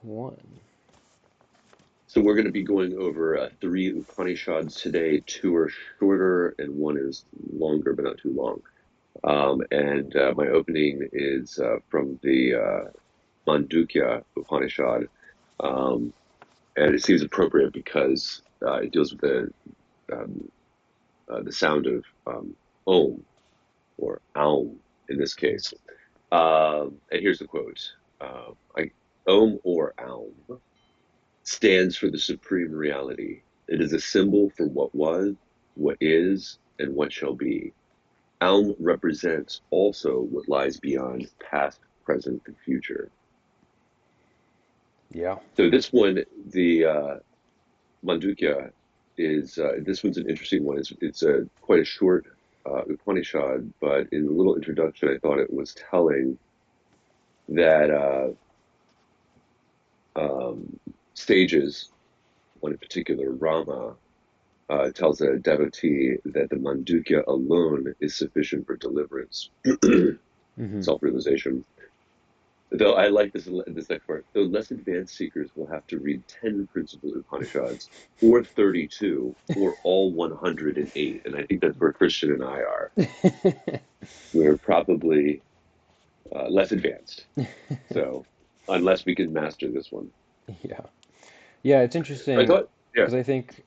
one. So we're going to be going over three Upanishads today. Two are shorter and one is longer, but not too long. And my opening is from the Mandukya Upanishad. Um, and it seems appropriate because it deals with um, the sound of Om or Aum in this case. And here's the quote. Om or Aum stands for the supreme reality. It is a symbol for what was, what is, and what shall be. Aum represents also what lies beyond past, present, and future. Yeah. So this one, the Mandukya, is this one's an interesting one. It's a quite a short Upanishad, but in the little introduction, I thought it was telling that um, sages, one in particular, Rama, tells a devotee that the Mandukya alone is sufficient for deliverance, Mm-hmm. self-realization. Though I like this next part, though less advanced seekers will have to read 10 principal Upanishads, or 32, or all 108. And I think that's where Christian and I are. We're probably less advanced. So, unless we can master this one. Yeah. Yeah, it's I interesting thought, yeah, because I think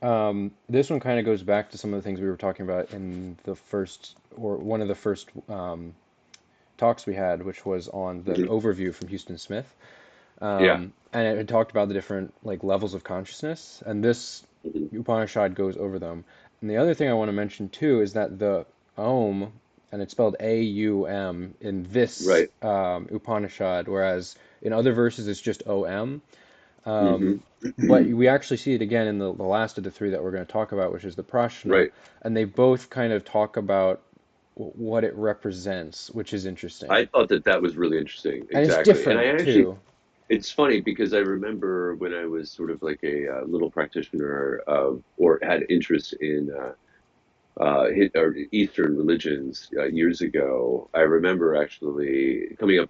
this one kind of goes back to some of the things we were talking about in the first, or one of the first talks we had, which was on the mhm, overview from Houston Smith. yeah, And it had talked about the different like levels of consciousness, and this mhm, Upanishad goes over them. And the other thing I want to mention too is that the Om, and it's spelled Aum in this right, Upanishad, whereas in other verses it's just Om. hmm But we actually see it again in the last of the three that we're going to talk about, which is the Prashna, right. and they both kind of talk about what it represents, which is interesting. I thought that that was really interesting. And it's Exactly. And I different actually, too. it's funny because I remember when I was sort of like a little practitioner of, or had interest in or Eastern religions years ago. I remember actually coming up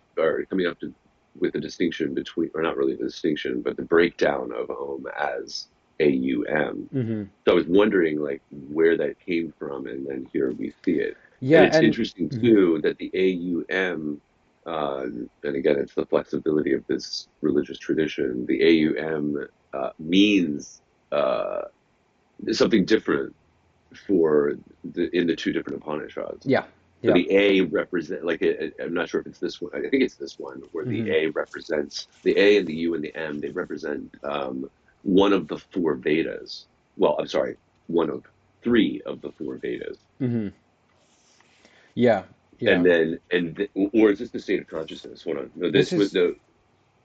to, with the distinction between, or not really the distinction, but the breakdown of Om as AUM. Hmm. So I was wondering like where that came from, and then here we see it. And Yeah, it's and interesting mhm. too that the AUM, uh, and again, it's the flexibility of this religious tradition. The AUM means uh, something different for the in the two different Upanishads. Yeah, So yeah. the A represent like I'm not sure if it's this one. I think it's this one where the Hmm. A represents the A and the U and the M. They represent one of the four Vedas. Well, I'm sorry, one of three of the four Vedas. Hmm. Yeah, And yeah. then or is this the state of consciousness? Hold on. No, This this was is the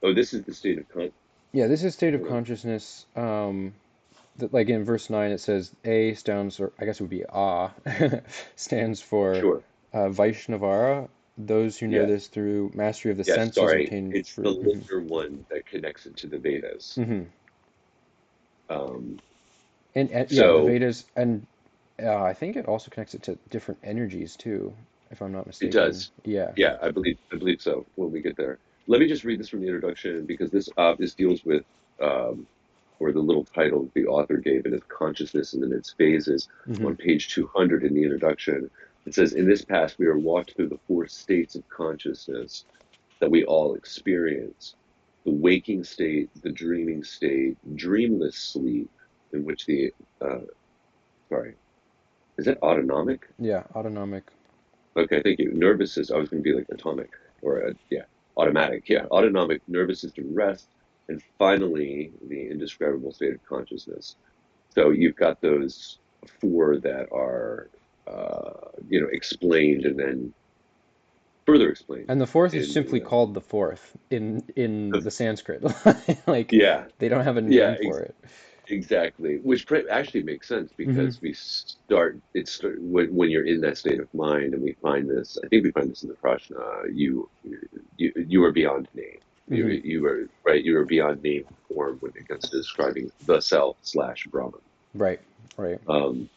oh, this is the state of con. yeah, this is state of Hold on. consciousness. That like in verse 9 it says A stands, or I guess it would be A, stands for Sure. Vaishnavara, those who know Yes. this through mastery of the Yes. senses Sorry. obtained It's the through. Hmm. linear one that connects it to the Vedas. Hmm. Um, And yeah, the so Vedas, and I think it also connects it to different energies too, if I'm not it mistaken. does. Yeah. Yeah, I believe so when we get there. Let me just read this from the introduction because this deals with or the little title the author gave it is consciousness and then its phases Hmm. on page 200 in the introduction. It says, in this past, we are walked through the four states of consciousness that we all experience: the waking state, the dreaming state, dreamless sleep, in which the sorry, is that autonomic? Yeah, autonomic. Okay, thank you. Nervous system. I was going to be like atomic or yeah, automatic. Yeah, autonomic nervous system rest, and finally the indescribable state of consciousness. So you've got those four that are explained and then further explained And the fourth is in simply called the fourth in the the Sanskrit. Like yeah, they don't have a yeah, name for it. exactly, which actually makes sense Hmm. because we when you're in that state of mind, and we find this. I think we find this in the Prashna. You are beyond name. Hmm. You are right. You are beyond name and form when it comes to describing the self slash Brahman. Right, right. Um,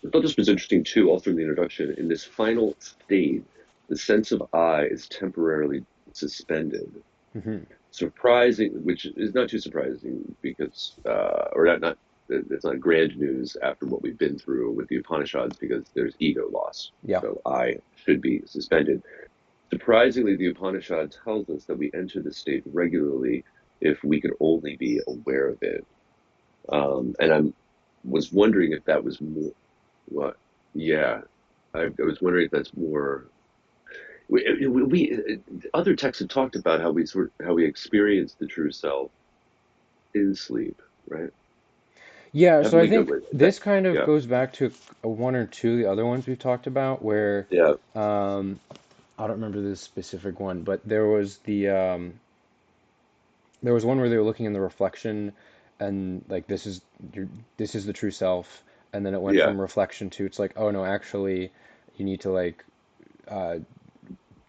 I thought this was interesting too. Also in the introduction, in this final state, the sense of I is temporarily suspended. Hmm. surprising, which is not too surprising because, or not, it's not grand news after what we've been through with the Upanishads because there's ego loss. Yeah. So I should be suspended. Surprisingly, the Upanishad tells us that we enter the state regularly if we can only be aware of it. And was wondering if that was more what, yeah, I was wondering if that's more. Other texts have talked about how we experience the true self in sleep, right? Yeah, so Haven't I we go think with that? this kind of Yeah, goes back to one or two of the other ones we've talked about where yeah, um, I don't remember this specific one, but there was one where they were looking in the reflection and like this is the true self, and then it went yeah. from reflection to it's like, oh no, actually you need to like uh,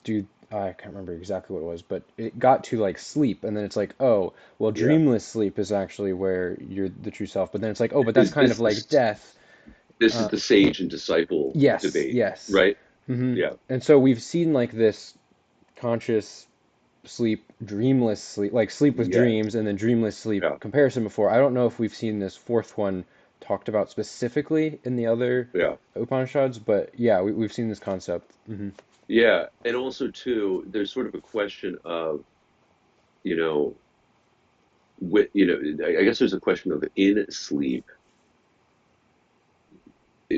do I can't remember exactly what it was, but it got to like sleep, and then it's like, oh, well, Yeah. dreamless sleep is actually where you're the true self, but then it's like, oh, but that's Is kind of like death. this is Uh, the sage and disciple yes, debate, yes. right? hmm Yeah, And so we've seen like this conscious sleep, dreamless sleep, like sleep with yes, dreams, and then dreamless sleep yeah, comparison before. I don't know if we've seen this fourth one talked about specifically in the other yeah, Upanishads, but yeah, we've seen this concept. yeah. And also too, there's sort of a question of, you know, I guess there's a question of in sleep,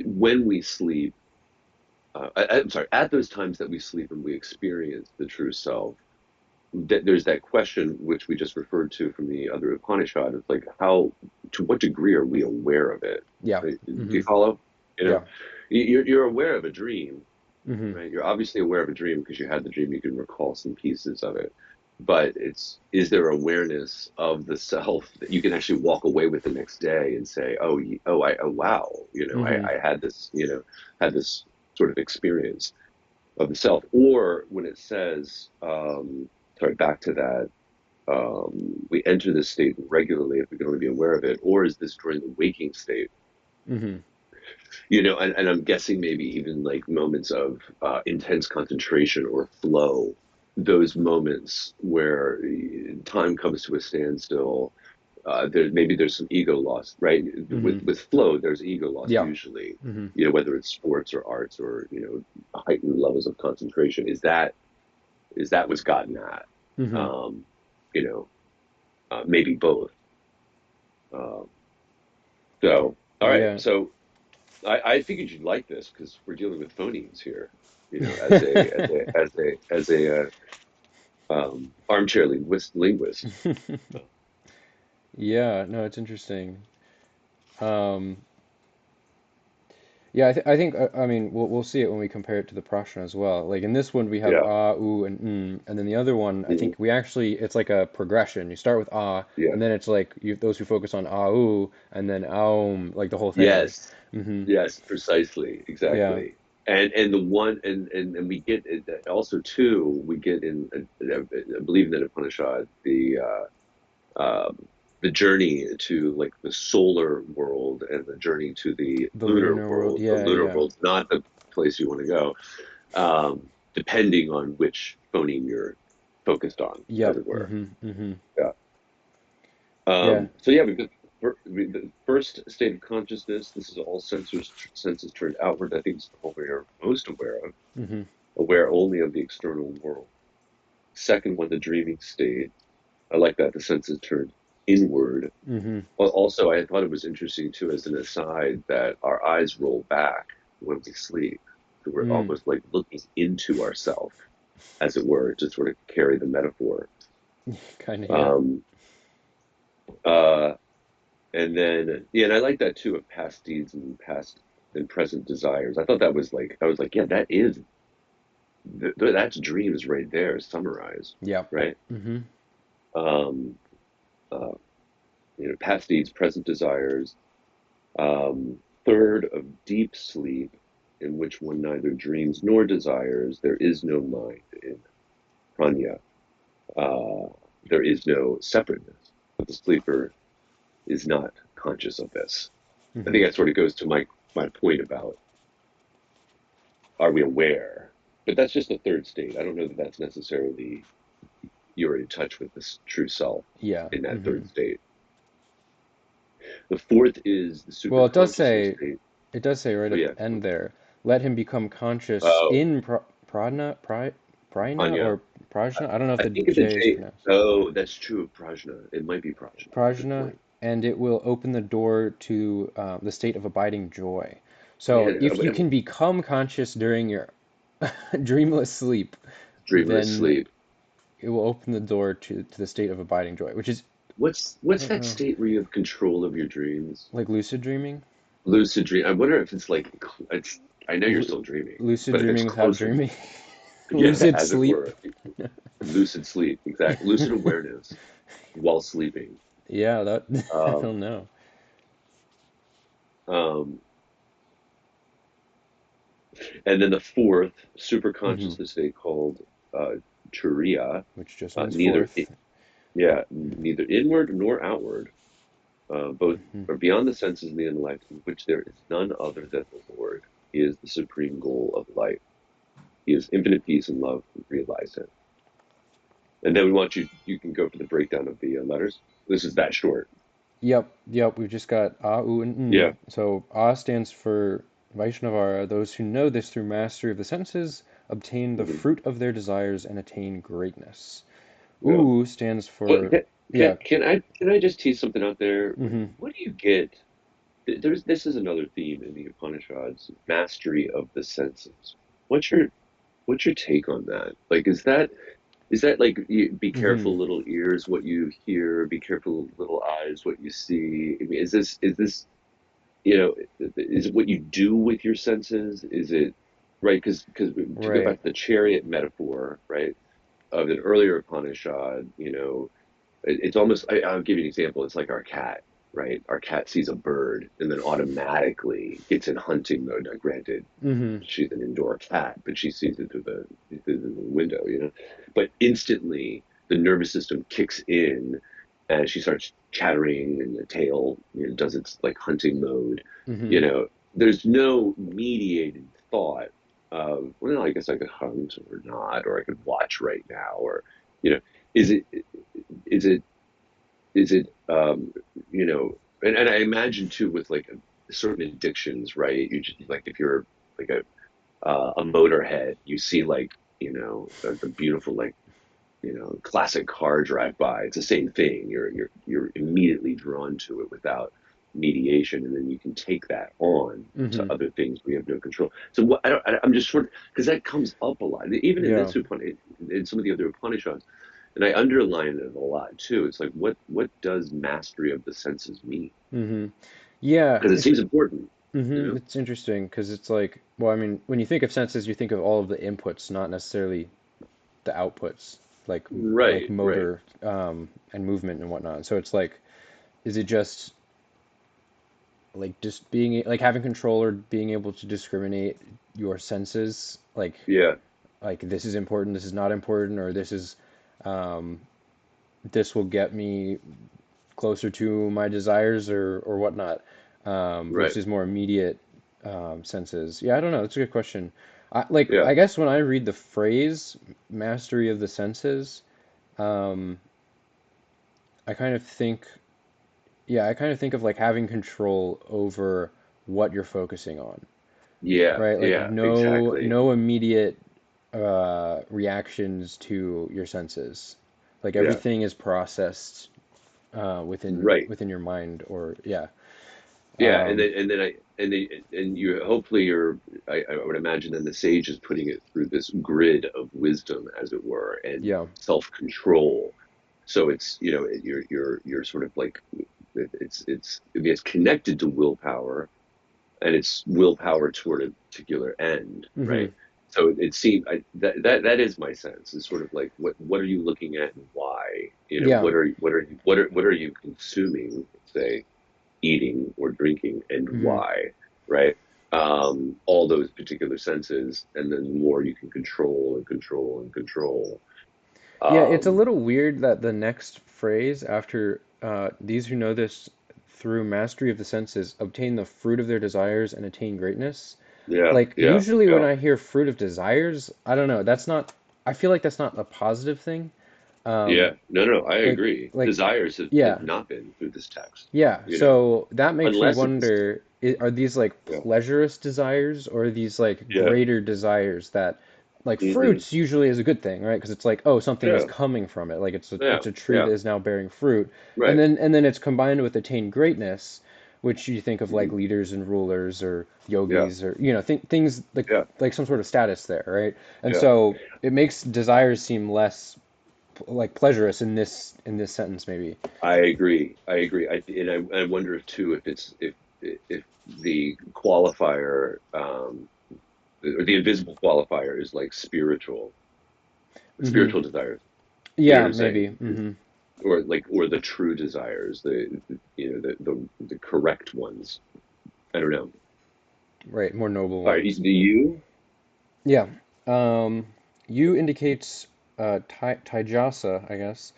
when we sleep, I'm sorry, at those times that we sleep and we experience the true self, there's that question which we just referred to from the other Upanishad. It's like to what degree are we aware of it? Yeah. Right? Do hmm you follow? You know, Yeah. you're aware of a dream, hmm right? You're obviously aware of a dream because you had the dream. You can recall some pieces of it, but is there awareness of the self that you can actually walk away with the next day and say, oh wow, hmm I had this, had this sort of experience of the self. Or when it says, sorry, back to that, we enter this state regularly if we can only be aware of it, or is this during the waking state? hmm And I'm guessing maybe even like moments of intense concentration or flow, those moments where time comes to a standstill. There's some ego loss, right? hmm With flow, there's ego loss Yeah. usually. hmm Whether it's sports or arts or heightened levels of concentration. Is that what's gotten at? hmm Um, you know, Maybe both. Um, all right. Yeah. So I figured you'd like this because we're dealing with phonemes here. As a armchair linguist. Yeah, no, it's interesting. Um, yeah, I think I mean we'll see it when we compare it to the Prashna as well. Like in this one we have Yeah. ah, ooh, and and then the other one I Hmm. think we actually it's like a progression. You start with ah, Yeah. and then it's like those who focus on ah, ooh, and then aum, like the whole thing. Yes. hmm Yes. Precisely. Yeah, Exactly. And the one and we get it also too. We get in I believe in the Upanishad the journey to like the solar world and the journey to the the lunar lunar world. world. The Yeah, lunar yeah. world's not the place you want to go, depending on which phoneme you're focused on, as Yep. it were. hmm Yeah. Yeah. So yeah, we've got the first state of consciousness. This is all senses turned outward. I think it's the one we are most aware of, hmm aware only of the external world. Second one, the dreaming state. I like that. The senses turned inward. hmm Well, also, I thought it was interesting too, as an aside, that our eyes roll back when we sleep. So we're Mm. almost like looking into ourself, as it were, to sort of carry the metaphor. Kind of, yeah. Um, uh, and then, yeah, and I like that too of past deeds and past and present desires. I was like, yeah, that's dreams right there, summarized, Yep. right? hmm Um, uh, Past deeds, present desires. Third, of deep sleep, in which one neither dreams nor desires. There is no mind in pranya. Uh, there is no separateness. But the sleeper is not conscious of this. I hmm think that sort of goes to my point about, are we aware? But that's just the third state. I don't know that that's necessarily you're in touch with this true self Yeah. in that Hmm. third state. The fourth is the super Well, consciousness state. it does say right Oh at yeah. the end there, let him become conscious Oh, in prajna Anya. or prajna. I don't know if I the think it's a J is J. pronounced Oh, that's true of Prajna. It might be Prajna. Good prajna, point. and it will open the door to the state of abiding joy. So Man, if you can become conscious during your dreamless sleep, dreamless then sleep. it will open the door to the state of abiding joy, which is, I What's don't that know, state where you have control of your dreams? like lucid dreaming. Lucid dream. I wonder if it's like it's. I know you're Lu still dreaming, lucid but if it's dreaming without closer, dreaming. yeah, Lucid as it sleep. were, lucid sleep. Exactly, lucid awareness while sleeping. Yeah, that I Um, don't know. um, and then the fourth super Hmm. consciousness state called uh, Turiya, Which just means neither, fourth. yeah, neither inward nor outward, both Hmm. are beyond the senses and the intellect, in which there is none other than the Lord. He is the supreme goal of life. He is infinite peace and love. Realize it. And then we want you. You can go for the breakdown of the letters. This is that short. Yep, yep. We've just got A, U, and Yeah. N. So A stands for Vaishnavara. Those who know this through mastery of the senses obtain the Hmm. fruit of their desires and attain greatness. Yeah. U stands What for, yeah. can I just tease something out there? Hmm. What do you get? There's this is another theme in the Upanishads: mastery of the senses. What's your what's your take on that? Like, is that like be Hmm. careful, little ears, what you hear? Be careful, little eyes, what you see. I mean, is this is it what you do with your senses? Is it right? Because to go back Right. to the chariot metaphor, right, of an earlier Upanishad, it's almost I'll give you an example. It's like our cat, right? Our cat sees a bird and then automatically gets in hunting mode. Now, granted, Hmm. she's an indoor cat, but she sees it through the window, But instantly, the nervous system kicks in, and she starts chattering, and the tail, does its like hunting mode. Hmm. You know, there's no mediated thought of, well, I guess I could hunt or not, or I could watch right now, or you know, is it is it is it and I imagine too with like certain addictions, right? You just like if you're like a motorhead, you see like the beautiful like classic car drive by. It's the same thing. You're immediately drawn to it without mediation, and then you can take that on to Hmm. other things where you have no control. So what I'm just sort of because that comes up a lot, even in Yeah. this in some of the other Upanishads, and I underline it a lot too. It's like what does mastery of the senses mean? Hmm. Yeah. Because it seems important, you know? It's interesting because it's like, well, I mean, when you think of senses, you think of all of the inputs, not necessarily the outputs, like Right, right. motor and movement and whatnot. So it's like, is it just being like having control or being able to discriminate your senses, Yeah, like this is important, this is not important, or um, this will get me closer to my desires or whatnot, right. versus more immediate senses. Yeah, I don't know. That's a good question. Yeah, I guess when I read the phrase mastery of the senses, um, I kind of think, yeah, I kind of think of like having control over what you're focusing on, yeah, right? Like yeah, exactly. no immediate reactions to your senses. Like Yeah, everything is processed right. within your mind, or yeah. Yeah, Um, and you hopefully I would imagine then the sage is putting it through this grid of wisdom, as it were, and yeah. self-control. So it's you're sort of like it's connected to willpower, and it's willpower toward a particular end, Hmm. right? So it seems that is my sense. Is sort of like what are you looking at and why? Yeah. What are you consuming? Say eating or drinking and Hmm. why, right? All those particular senses, and then the more you can control and control and control. Yeah, it's a Um, little weird that the next phrase after these who know this through mastery of the senses obtain the fruit of their desires and attain greatness. yeah, Like yeah, usually when yeah. I hear fruit of desires, I don't know, that's not, I feel like that's not a positive thing. Yeah. No, no, I Like agree. like Desires have yeah. not been through this text, Yeah, you know, so that makes me unless it's, wonder, are these like yeah, pleasurous desires or are these like yeah, greater desires that like hmm, fruits usually is a good thing, right? Because it's like, oh, something is yeah, coming from it. Like yeah, it's a tree yeah, that is now bearing fruit. right. And then it's combined with attained greatness, which you think of like Hmm, leaders and rulers or yeah, yogis or things yeah, like some sort of status there, right? And yeah. so it makes desires seem less like pleasurous in this sentence maybe. I agree. I agree. I wonder if too, if it's if the qualifier, or the invisible qualifier is like Hmm. spiritual desires. You know what Yeah, I'm saying? maybe. Hmm. Or like, or the true desires, the correct ones. I don't know. Right, more noble All right, ones. do you? Yeah. Um, U indicates Taijasa, I guess.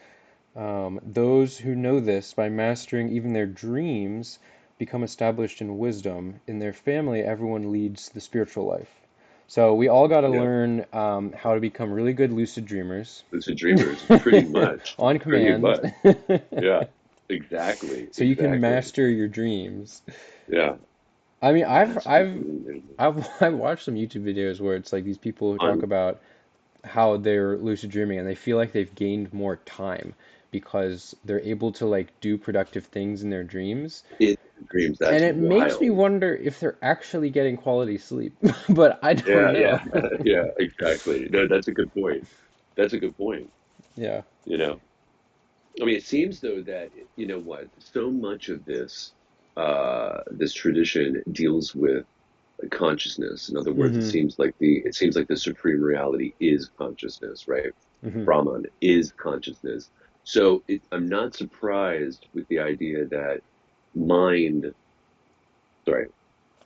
Those who know this by mastering even their dreams become established in wisdom. In their family, everyone leads the spiritual life. So we all got to Yeah, learn how to become really good lucid dreamers lucid dreamers, pretty much, on pretty command, much. Yeah, exactly, so you can exactly. master your dreams. Yeah, I mean, absolutely. I've watched some YouTube videos where it's like these people who talk On about how they're lucid dreaming and they feel like they've gained more time because they're able to like do productive things in their dreams. in dreams, And that's it makes me wild. wonder if they're actually getting quality sleep, but I don't Yeah, know. yeah, yeah, exactly. No, that's a good point. That's a good point. Yeah. You know, I mean, it seems though that, you know what, so much of this tradition deals with consciousness. In other words, Hmm. it seems like the supreme reality is consciousness, right? Hmm. Brahman is consciousness. So I'm not surprised with the idea that mind, sorry,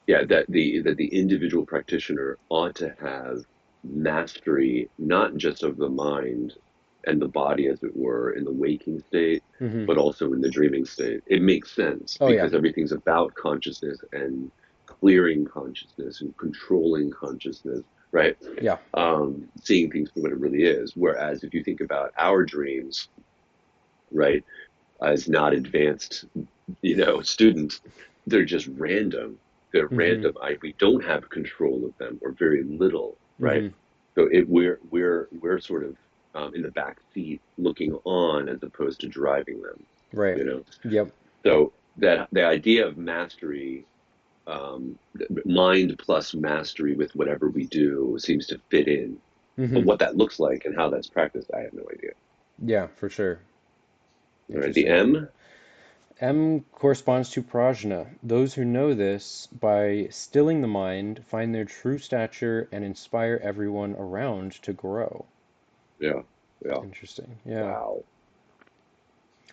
yeah, that the individual practitioner ought to have mastery not just of the mind and the body, as it were, in the waking state, Hmm. but also in the dreaming state. It makes sense Oh yeah. because everything's about consciousness and clearing consciousness and controlling consciousness, right? Yeah. Seeing things for what it really is. Whereas if you think about our dreams, right, as not advanced, students, they're just random. They're Hmm. random. We don't have control of them, or very little, right? Hmm. So we're sort of, in the back seat looking on as opposed to driving them, Right. you know. Yep. So that the idea of mastery, mind plus mastery with whatever we do seems to fit in. But Hmm. what that looks like and how that's practiced, I have no idea. Yeah, for sure. All right, the Interesting. M. M corresponds to prajna. Those who know this, by stilling the mind, find their true stature and inspire everyone around to grow. Yeah, yeah. Interesting. Yeah. Wow.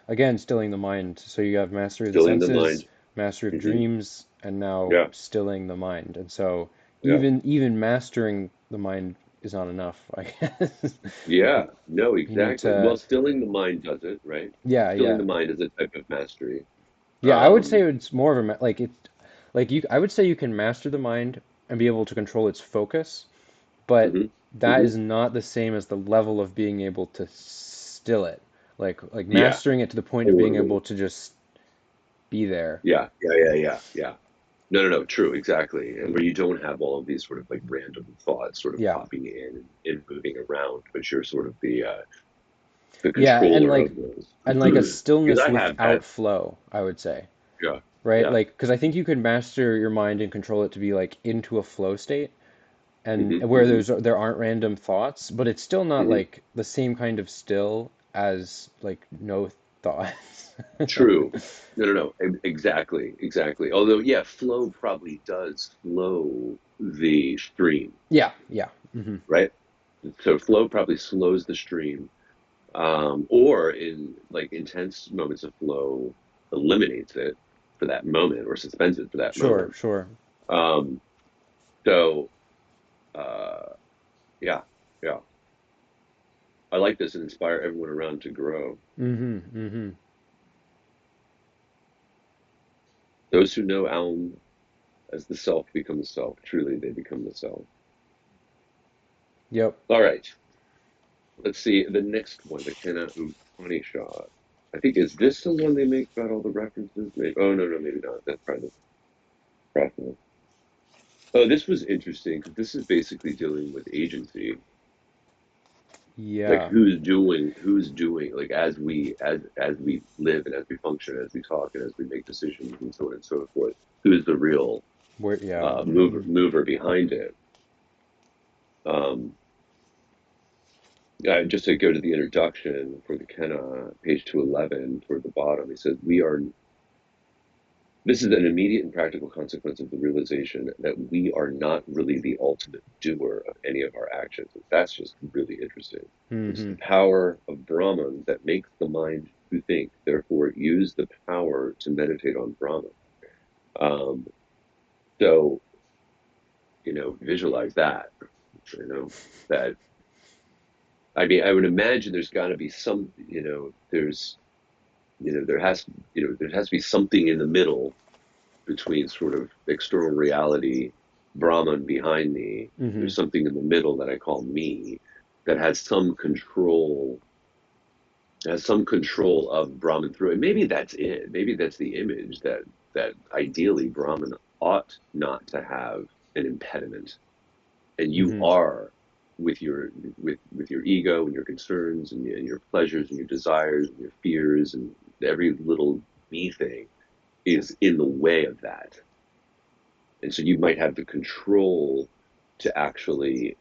Again, stilling the mind. So you have mastery of the Still in the senses, mind. mastery of Hmm. dreams, and now Yeah, stilling the mind. And so yeah, even mastering the mind is not enough, I guess. yeah. No, You need exactly. Well, to, stilling the mind does it, right? yeah, Stilling yeah. the mind is a type of mastery. Yeah, I would say Um, it's more of a like it like you I would say you can master the mind and be able to control its focus, but hmm, that hmm. is not the same as the level of being able to still it. Like Yeah, mastering it to the point of being able totally. to just be there. Yeah, yeah, yeah, yeah, yeah. No, no, no. True, exactly. And where you don't have all of these sort of like random thoughts sort of Yeah. popping in and moving around, but you're sort of the Yeah, controller of those. and like a Because stillness I have without had, flow, I would say. yeah, Right? yeah. Like because I think you can master your mind and control it to be like into a flow state and Hmm, where hmm, there aren't random thoughts, but it's still not hmm. like the same kind of still as like no thoughts. True. No, no, no. Exactly, exactly. Although, yeah, flow probably does slow the stream, Yeah, yeah. Hmm. right? So flow probably slows the stream, or in like intense moments of flow, eliminates it for that moment or suspends it for that Sure, moment. sure. Um, so, uh, yeah, yeah. I like this and inspire everyone around to grow. Hmm. Hmm. Those who know Aum as the self become the self. Truly, they become the self. Yep. All right. let's see, the next one, the Kena Upanishad. I think, is this the one they make about all the references? Maybe, oh, no, no, maybe not. That's probably Prashna. Oh, this was interesting because this is basically dealing with agency, like Yeah. who's doing, like as we live and as we function, as we talk and as we make decisions and so on and so forth. Who's the real Where, yeah. mover behind it? Um, just to go to the introduction for the Kenna, page 211, toward the bottom, he says, "We are." This is an immediate and practical consequence of the realization that we are not really the ultimate doer of any of our actions. And that's just really interesting. It's Hmm. the power of Brahman that makes the mind to think. Therefore, use the power to meditate on Brahman. Um, so, visualize that. You know that. I mean, I would imagine there's got to be some. There has to be something in the middle between sort of external reality, Brahman behind me. Hmm. There's something in the middle that I call me that has some control of Brahman through it. Maybe that's it. Maybe that's the image that ideally Brahman ought not to have an impediment, and you Hmm. are with your ego and your concerns and your pleasures and your desires and your fears and every little me thing is in the way of that. And so you might have the control to actually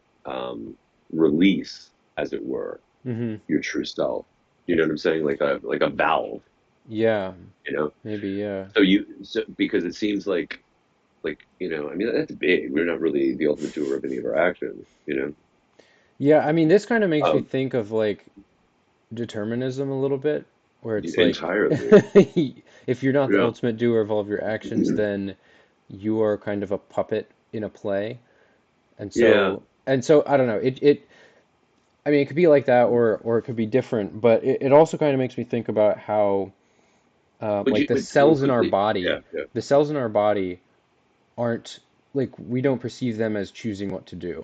release, as it were, Hmm. your true self. You know what I'm saying? Like a valve. Yeah. You know. Maybe, yeah. So because it seems I mean, that's big. We're not really the ultimate doer of any of our actions. Yeah, I mean, this kind of makes me Um, think of like determinism a little bit, where it's like entirely. if you're not the Yeah. ultimate doer of all of your actions, then you are kind of a puppet in a play. Yeah. And so I don't know. I mean, it could be like that, or it could be different, but it also kind of makes me think about how Would like you? But real quickly. Yeah. Yeah. the cells in our body aren't like we don't perceive them as choosing what to do,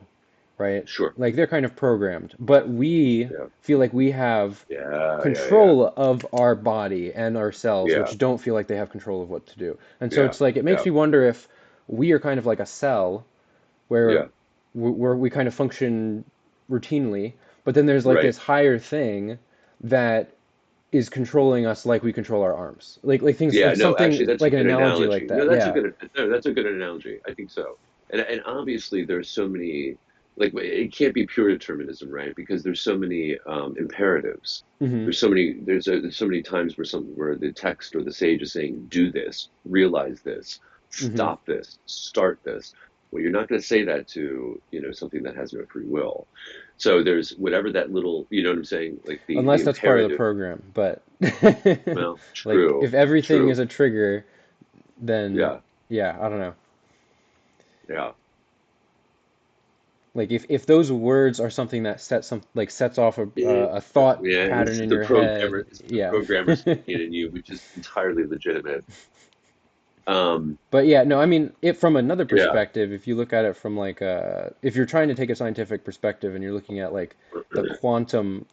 right? Sure. Like they're kind of programmed, but we Yeah. feel like we have Yeah. Yeah. Yeah. control of our body and our cells, Yeah. which don't feel like they have control of what to do. And so Yeah. it's like it makes Yeah. me wonder if we are kind of like a cell where Yeah. we kind of function routinely, but then there's like Right. this higher thing that is controlling us like we control our arms. Like things Yeah, like no, actually, something that's a like an good analogy like analogy. No, that. that's a Yeah. good no, that's a good analogy. I think so. And obviously, there's so many, like, it can't be pure determinism, right? Because there's so many imperatives. Hmm. There's so many times where the text or the sage is saying, "Do this, realize this, Hmm. stop this, start this." Well, you're not going to say that to something that has no free will. So there's whatever that little, you know what I'm saying, like the Unless that's part of the imperative. program, but Well, like true, if everything is true. a trigger, then Yeah, yeah, I don't know. yeah. Like if those words are something that sets off Yeah, a thought yeah, pattern in your head, this is the yeah. programmer speaking in you, which is entirely legitimate. Um, But yeah, no, I mean, it from another yeah, perspective, if you look at it from like if you're trying to take a scientific perspective and you're looking at like the quantum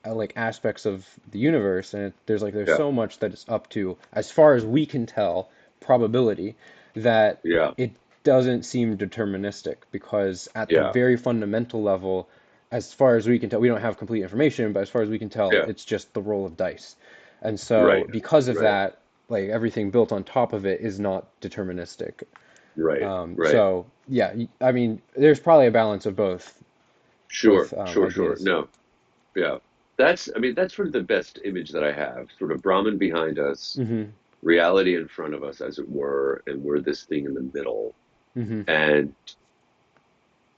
like aspects of the universe, and there's yeah, so much that it's up to, as far as we can tell, probability, that yeah, it doesn't seem deterministic because at the yeah, very fundamental level, as far as we can tell, we don't have complete information, but as far as we can tell, yeah. it's just the roll of dice. And so Right, because of right, that, like everything built on top of it is not deterministic. right, right. So yeah, I mean, there's probably a balance of Sure, sure, sure. ideas. No, yeah. I mean, that's sort of the best image that I have. Sort of Brahman behind us, Hmm. reality in front of us, as it were, and we're this thing in the middle. Hmm. And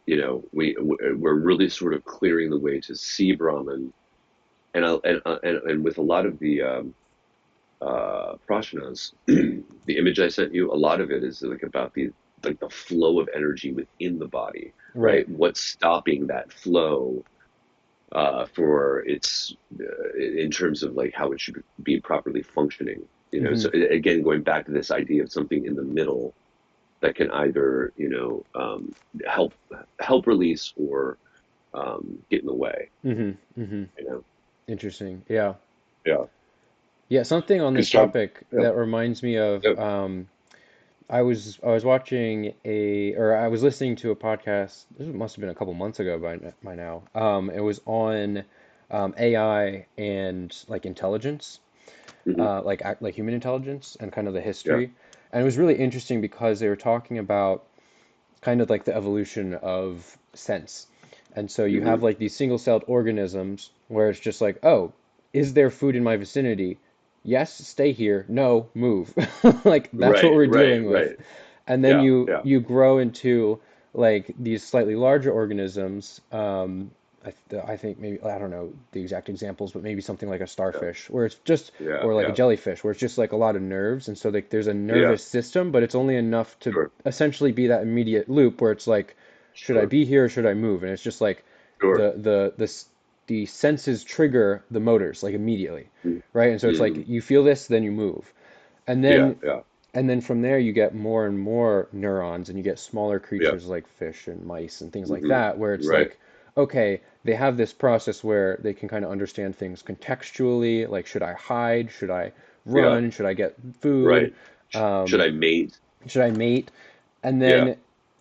we're really sort of clearing the way to see Brahman, and with a lot of the prashnas, the image I sent you, a lot of it is like about the flow of energy within the body, right? Right. What's stopping that flow for its in terms of like how it should be properly functioning. Hmm. So again, going back to this idea of something in the middle that can either help release or get in the way. Hmm. Hmm. You know, Interesting. Yeah. yeah. Yeah, something on this Because John, topic yeah, that reminds me of, yeah, I was watching or I was listening to a podcast. This must have been a couple months ago by now. It was on AI and like intelligence, hmm, like human intelligence and kind of the yeah, history. And it was really interesting because they were talking about kind of like the evolution of sense. And so you hmm, have like these single-celled organisms where it's just like, oh, is there food in my vicinity? Yes, stay here. No, move. Like that's what right, we're right, dealing with. right, And then yeah, you yeah, you grow into like these slightly larger organisms. I think maybe I don't know the exact examples, but maybe something like a yeah, starfish, where it's just, yeah, or like a yeah, jellyfish, where it's just like a lot of nerves, and so like there's a yeah, nervous system, but it's only enough to sure, essentially be that immediate loop where it's like, should I sure, be here or should I move? And it's just like sure, the senses trigger the motors like immediately, mm, right? And so it's mm, like you feel this, then you move, and yeah, then yeah, from there you get more and more neurons and you get smaller yeah, creatures like fish and mice and things like hmm, that where it's right, like, okay, they have this process where they can kind of understand things contextually, like should I hide, should I yeah, run, should I get food, right. Should um, I mate? should I mate, and Yeah,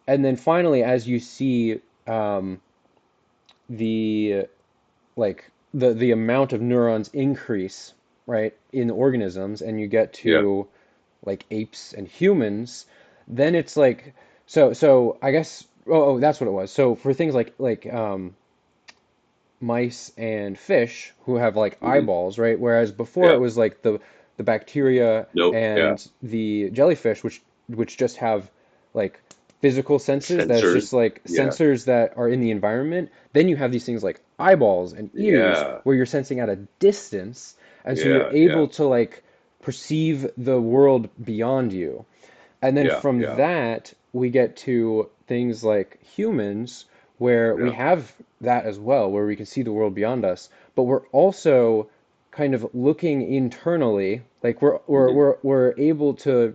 then finally as you see um, the like the amount of neurons increase, right, in organisms, and you get yeah, to like apes and humans, then it's like, so I guess, that's what it was. So for things like mice and fish who have like hmm, eyeballs, right? Whereas before it yeah, was like the bacteria nope, yeah, and the jellyfish, which just have like physical senses. That's sensors, just like yeah, sensors that are in the environment. Then you have these things like eyeballs and ears yeah, where you're sensing at a distance, and so you're yeah, yeah, able to like perceive the world beyond you. And then yeah, from yeah, that, we get to things like humans, where we yeah, have that as well, where we can see the world beyond us, but we're also kind of looking internally, like hmm, we're able to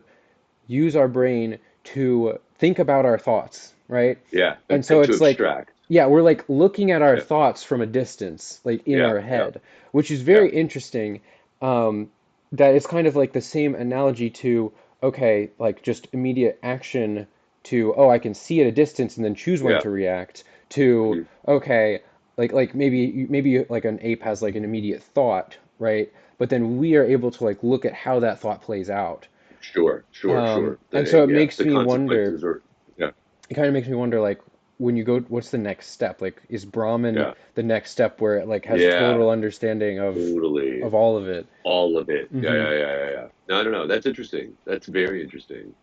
use our brain to think about our thoughts, right? yeah, And so and to it's like, abstract, yeah, we're like looking at our yeah, thoughts from a distance, like in yeah, our yeah, head, which is yeah, very interesting. Um, that it's kind of like the same analogy to, okay, like just immediate action to, oh, I can see at a distance and then choose when yeah, to react, to, hmm, okay, like maybe like an ape has like an immediate thought, right? But then we are able to like look at how that thought plays out. sure, sure, sure. And so it Yeah, makes the me wonder, consequences are, yeah, it kind of makes me wonder, like, when you go, what's the next step? Like, is Brahman yeah, the next step where it like has yeah, total understanding totally, of all of it? all of it, yeah, Hmm. yeah, yeah, yeah, yeah. No, no, no, that's interesting. That's very interesting.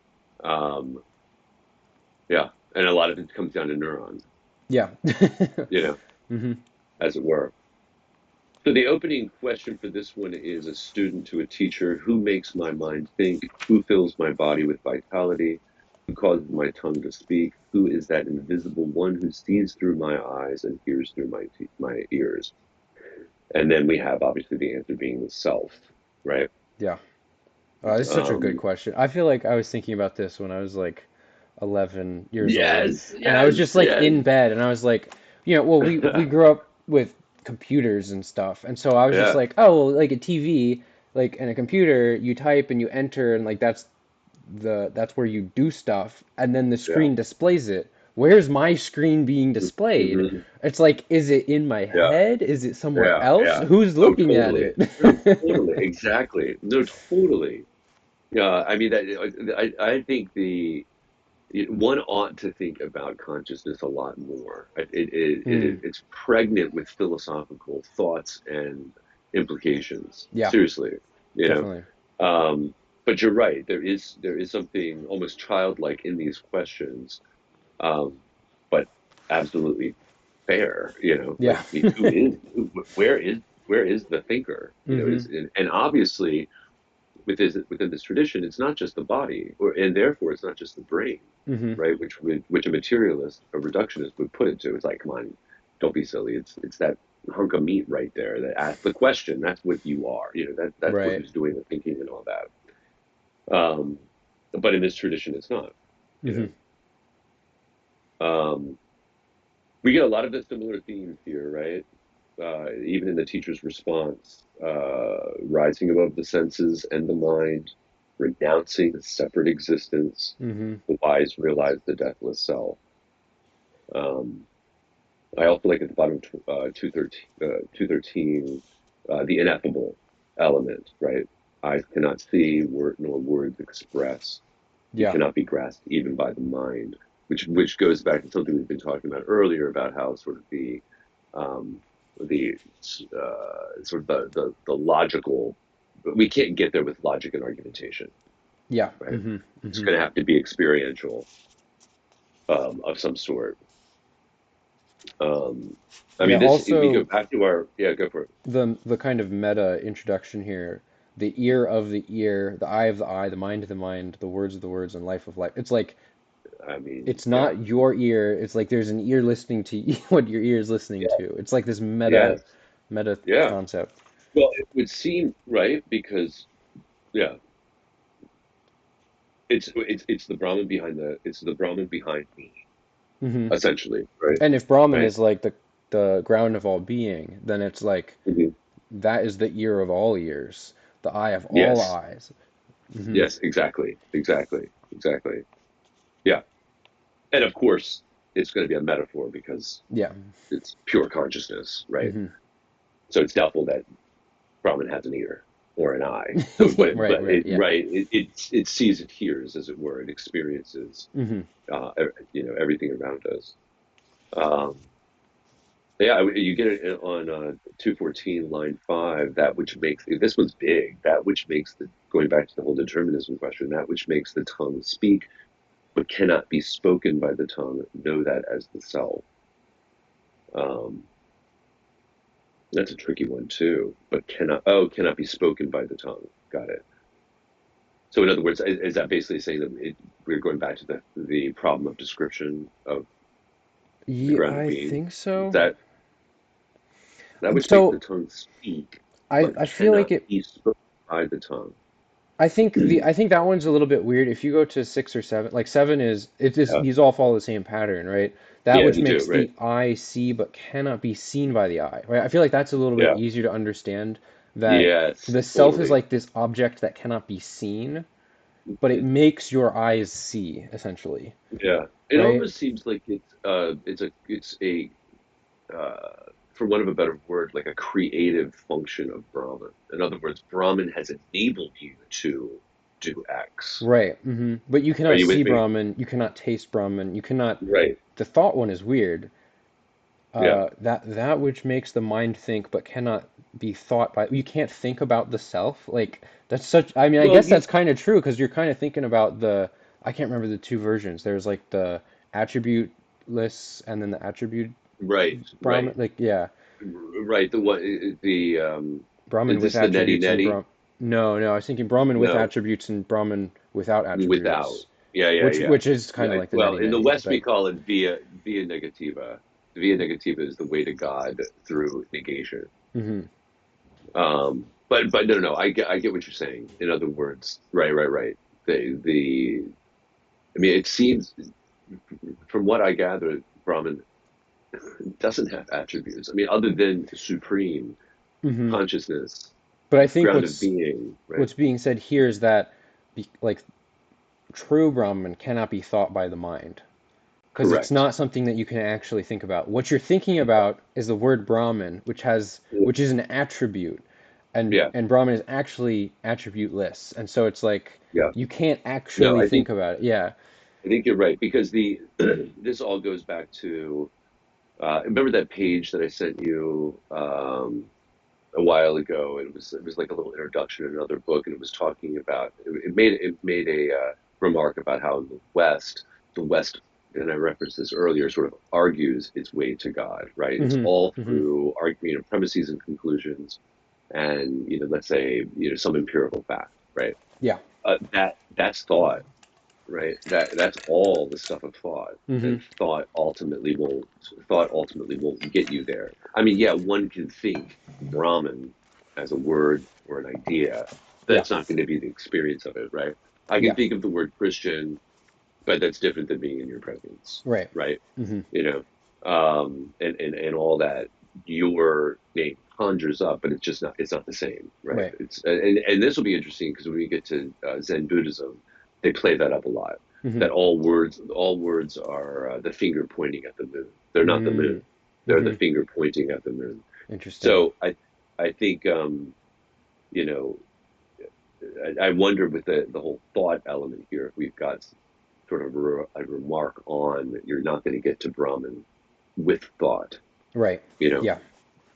Um, yeah, and a lot of it comes down to neurons, Yeah. you know, Hmm. as it were. So the opening question for this one is a student to a teacher: who makes my mind think? Who fills my body with vitality? Who causes my tongue to speak? Who is that invisible one who sees through my eyes and hears through my ears? And then we have obviously the answer being the self, right? Yeah. This is such a good Um, question. I feel like I was thinking about this when I was like 11 years old, yes, and I was yes, just like yes, in bed, and I was like, well, we grew up with computers and stuff, and so I was just yeah, like, oh, well, like a TV, like and a computer, you type and you enter, and like that's where you do stuff, and then the yeah, screen displays it. Where's my screen being displayed? mhm, It's like, is it in my yeah, head? Is it somewhere yeah, else? yeah. Who's Oh, looking at totally. it? No, totally, exactly. No, totally. Yeah, I mean that. I think one ought to think about consciousness a lot more. Mm, It's pregnant with philosophical thoughts and implications. yeah, Seriously, you definitely. know. But you're right. There is something almost childlike in these questions, um, but absolutely fair. You know, like Yeah. I mean, where is the thinker? You know, Hmm. and obviously within this tradition, it's not just the body, and therefore it's not just the brain, Hmm. right? Which a materialist, a reductionist would put it to. It's like, come on, don't be silly. It's that hunk of meat right there that asks the question. That's what you are. You know, that's what Right. who's doing the thinking and all that. Um, but in this tradition, it's not. You Hmm. know, um, We get a lot of the similar themes here, right? Even in the teacher's response, rising above the senses and the mind, renouncing a separate existence, Mm-hmm. the wise realize the deathless self. Um, I also like at the bottom of 213, the ineffable element, right? Eyes cannot see, nor words express. It Yeah. cannot be grasped even by the mind, which goes back to something we've been talking about earlier about how sort of um, the sort of the logical, we can't get there with logic and argumentation, Yeah. right? Mm-hmm. It's Mm-hmm. going to have to be experiential, of some sort. Um, I Yeah. mean, this if we go Also, back to our yeah, go for it. the kind of meta introduction here, the ear of the ear, the eye of the eye, the mind of the mind, the words of the words, and life of life. It's like I mean, it's yeah, not your ear. It's like there's an ear listening to what your ear is listening yeah, to. It's like this yes, meta yeah. concept. Well, it would seem right because yeah, it's the Brahman behind me, Hmm. essentially, right? And if Brahman Right. is like the ground of all being, then it's like Mhm. that is the ear of all ears, the eye of all Yes, eyes. Hmm. yes, exactly, exactly, exactly. Yeah, and of course, it's going to be a metaphor because Yeah. it's pure consciousness, right? Hmm. So it's doubtful that Brahman has an ear or an eye. So, but Right. but Right. it Yeah. right, it sees, it hears, as it were, it experiences, Hmm. everything around us. Um, yeah, you get it on 214, line 5, that which makes, this one's big, that which makes the, going back to the whole determinism question, that which makes the tongue speak, but cannot be spoken by the tongue, know that as the self. Um, that's a tricky one too, but cannot be spoken by the tongue. Got it. So in other words, is that basically saying that we're going back to the problem of description of the Yeah, ground of I being? think Is so. that which makes the So tongue speak, I but I feel like cannot it. be spoken by the tongue? I think that one's a little bit weird. If you go to 6 or 7, like 7 is it is Yeah, these all follow the same pattern, right? That yeah, which they do, makes right? the eye see but cannot be seen by the eye, right? I feel like that's a little bit Yeah, easier to understand. That yes, the self is totally. like this object that cannot be seen, but it makes your eyes see, essentially, Yeah, it right? almost seems like it's a uh, for want of a better word, like a creative function of Brahman. In other words, Brahman has enabled you to do X. Right. But you Are cannot you see with me? Brahman, you cannot taste Brahman, you cannot. Right. The thought one is weird. Yeah. That which makes the mind think but cannot be thought by. You can't think about the self. Like that's such. I mean, I Well, guess that's kind of true because you're kind of thinking about the. I can't remember the two versions. There's like the attributeless and then the attribute right, Brahman. right, Like yeah, right. The one, Brahman is with this the neti attributes and neti? Brahm. No, no, I was thinking Brahman with No, attributes and Brahman without without. attributes, Yeah, yeah, yeah. which is kind of like the Well, neti in the neti. West, we Like call it via negativa. Via negativa is the way to God through negation. hmm. But no, no, no. I get what you're saying. In other words, right, right, right. The I mean, it seems from what I gather, Brahman doesn't have attributes. I mean, other than supreme Hmm. consciousness, But I think ground of being, right? what's being said here is that like true Brahman cannot be thought by the mind because it's Correct. not something that you can actually think about. What you're thinking about is the word Brahman, which is an attribute, Yeah, and Brahman is actually attributeless, and so it's like yeah. you can't No, actually think about it. Yeah. I think you're right because the this all goes back to remember that page that I sent you a while ago. It was like a little introduction in another book, and it was talking about it made a remark about how the West, and I referenced this earlier, sort of argues its way to God, right? It's Hmm. all Hmm. through premises and conclusions, and let's say some empirical fact, right? Yeah. That's thought, right? That's all the stuff of thought, Hmm. and thought ultimately won't get you there. I mean, yeah, one can think Brahman as a word or an idea. Yeah. That's not going to be the experience of it, right? I can Yeah. think of the word Christian, but that's different than being in your presence, Right. right? Hmm. You know. and all that your name conjures up, but it's not the same, right? Right. It's and this will be interesting because when we get to Zen Buddhism, they play that up a lot. Mm-hmm. That all words are the finger pointing at the moon. They're not the moon. Mm. They're the Mm-hmm. finger pointing at the moon. Interesting. So I think you know I wonder with the whole thought element here if we've got sort of a remark on that you're not going to get to Brahman with thought. Right. You know, Yeah.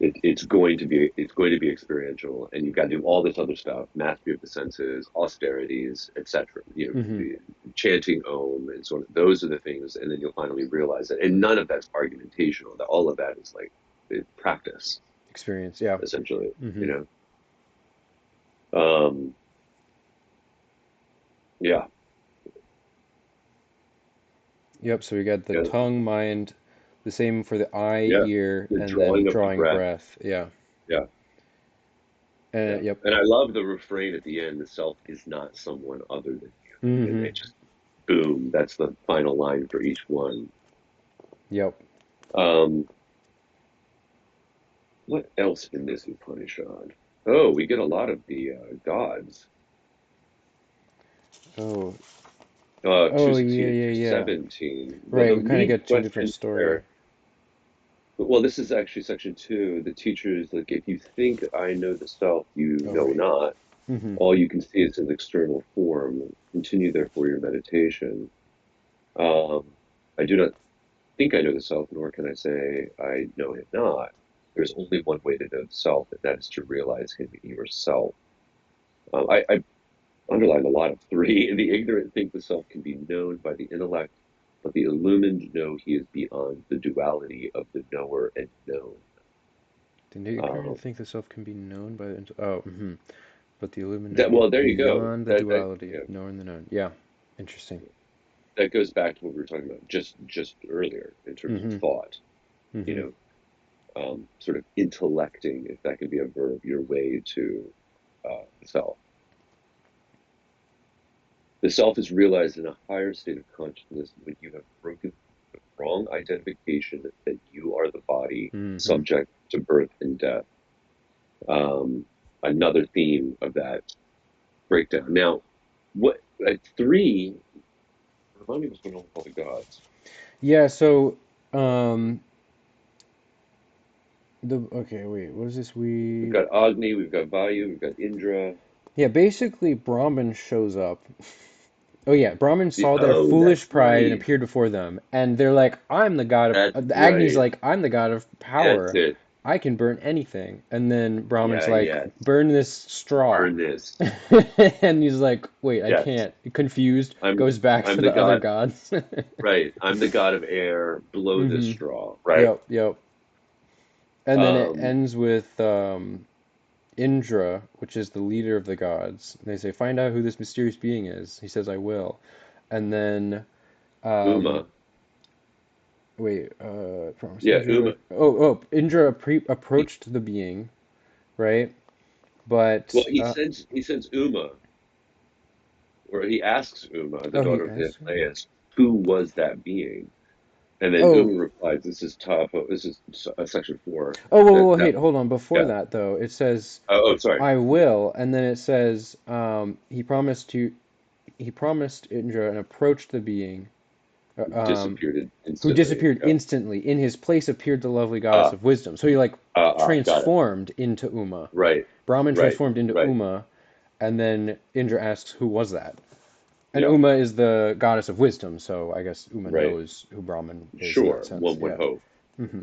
it's going to be experiential, and you've got to do all this other stuff, mastery of the senses, austerities, etc. Mm-hmm. Chanting Om and sort of those are the things, and then you'll finally realize that, and none of that's argumentational. That all of that is like practice, Experience. Yeah. essentially. Mm-hmm. You um, yeah, Yep. So we got the yeah, tongue, mind, the same for the eye, yeah. ear, The and then drawing of the drawing breath. breath. Yeah. Yeah, yeah. Yep. And I love the refrain at the end: "The self is not someone other than you," and Mm-hmm. it just boom. That's the final line for each one. Yep. Um, what else in this Upanishad? Oh, we get a lot of the gods. Oh. Oh, yeah, 216 yeah, through yeah. 17. Well, Right. the We kind of leading get two different question story. there. Well, this is actually section two. The teacher is like, if you think I know the self, you Oh, know right. not. Mm-hmm. All you can see is an external form. Continue therefore your meditation. Um, I do not think I know the self, nor can I say I know him not. There's only one way to know the self, and that is to realize him in yourself. I underlined a lot of three. The ignorant think the self can be known by the intellect, but the illumined know he is beyond the duality of the knower and known. The ignorant Um, think the self can be known by the oh, mm-hmm. But the illuminate that is well, there you go. beyond the That duality yeah, of knower and the known. Yeah. Interesting. that goes back to what we were talking about just earlier in terms of Mm-hmm. thought. You Mm-hmm. know, sort of intellecting, if that can be a verb, your way to the self. The self is realized in a higher state of consciousness when you have broken the wrong identification that you are the body Mm-hmm. subject to birth and death. Um, Another theme of that breakdown. Now, what at three? Remind me what's going on with all the gods. Yeah, so um the okay, wait, what is this We've we got Agni, we've got Vayu, we've got Indra. yeah, basically Brahman shows up. Oh yeah, Brahman saw their Oh, that's foolish pride and right. appeared before them, and they're like, "I'm the god of." That's The Agni's right. like, "I'm the god of That's power. it. I can burn anything." And then Brahman's Yeah, like, yes. "Burn this straw," Burn this. and he's like, "Wait, I Yes. can't." Confused, I'm goes back I'm to the the other god. gods. Right. I'm the god of air. Blow this hmm straw. Right. Yep, yep. And then it Um, ends with Indra, which is the leader of the gods. They say, "Find out who this mysterious being is." He says, "I will." And then, um, Uma. wait, promise Yeah, Indra. Uma. Indra approached the being, right? Well, But, he sends Uma, or he asks Uma, the oh, he daughter of asked him. Aeneas, who was that being? And then Oh, Uma replies, "This is top. This is section four. oh, whoa, That whoa, that hey, hold on. Before yeah. that, though, it says, Sorry. "I will," and then it says, he promised Indra and approached the being. Disappeared Who instantly. disappeared Yeah. instantly. In his place appeared the lovely goddess Ah. of wisdom. So he like Got it. transformed into Uma. Right. Brahman Right. transformed into Right. Uma, and then Indra asks, "Who was that?" And Yeah. Uma is the goddess of wisdom, so I guess Uma Right. knows who Brahman is in that Sure. sense. One would Yeah. hope. hmm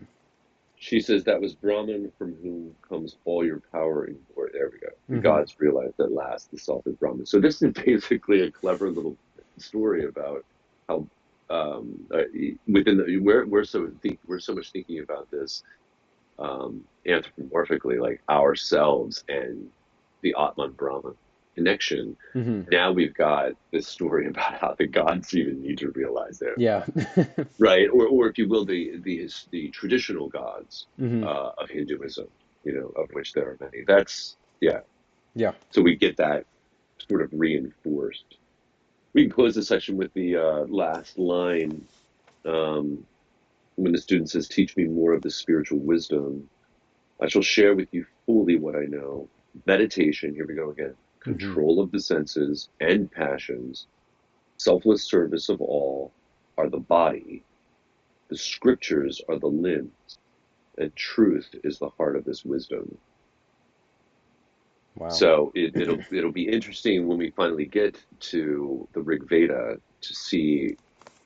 She says that was Brahman from whom comes all your power and glory. There we go. The hmm gods realized at last the self is Brahman. So this is basically a clever little story about how within the we're so much thinking about this anthropomorphically, like ourselves and the Atman Brahman connection. hmm Now we've got this story about how the gods even need to realize it, Yeah. right? Or if you will, the traditional gods hmm of Hinduism, of which there are many. That's yeah. Yeah. So we get that sort of reinforced. We can close the section with the last line. Um, when the student says, "Teach me more of the spiritual wisdom, I shall share with you fully what I know. Meditation, here we go again, Hmm. control of the senses and passions, selfless service of all are the body, the scriptures are the limbs, and truth is the heart of this wisdom." Wow. So it'll be interesting when we finally get to the Rig Veda to see,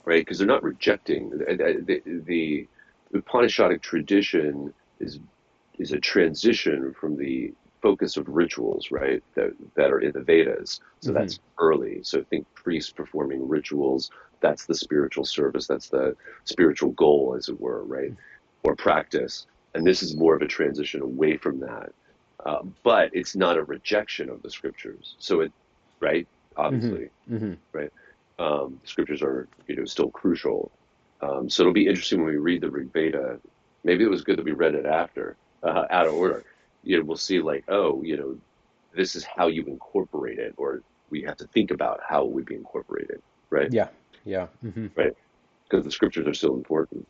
right? Because they're not rejecting the Upanishadic tradition is is a transition from the focus of rituals, right? That are in the Vedas. So Hmm. that's early. So think priests performing rituals. That's the spiritual service. That's the spiritual goal, as it were, right? Or practice. And this is more of a transition away from that. But it's not a rejection of the scriptures. So it, right? Hmm. Obviously, Hmm. right? Scriptures are, still crucial. So it'll be interesting when we read the Rig Veda. Maybe it was good that we read it after, out of order. We'll see like, oh, this is how you incorporate it, or we have to think about how it would be incorporated, right? Yeah. Yeah. Hmm. Right? Because the scriptures are still important.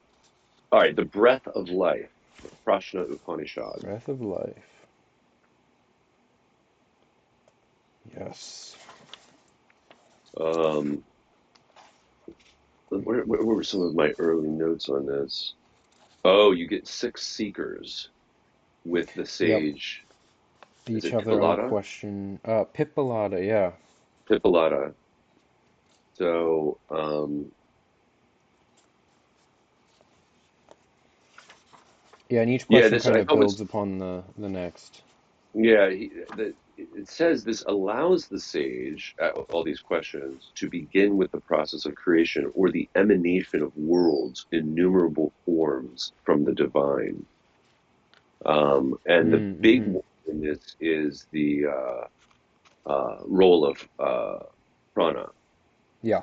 All right, the breath of life, the Prashna Upanishad. Breath of life. Yes. Um, where were some of my early notes on this? Oh, you get six seekers with the Yep. sage. They Is each it have their own Pipalata? question. Pipilada, yeah. Pipalata. So, Yeah, and each yeah, question this kind I of thought builds was, upon the next. yeah, it says this allows the sage, all these questions, to begin with the process of creation or the emanation of worlds, innumerable forms from the divine. And the big Mm-hmm. one in this is the role of prana. Yeah.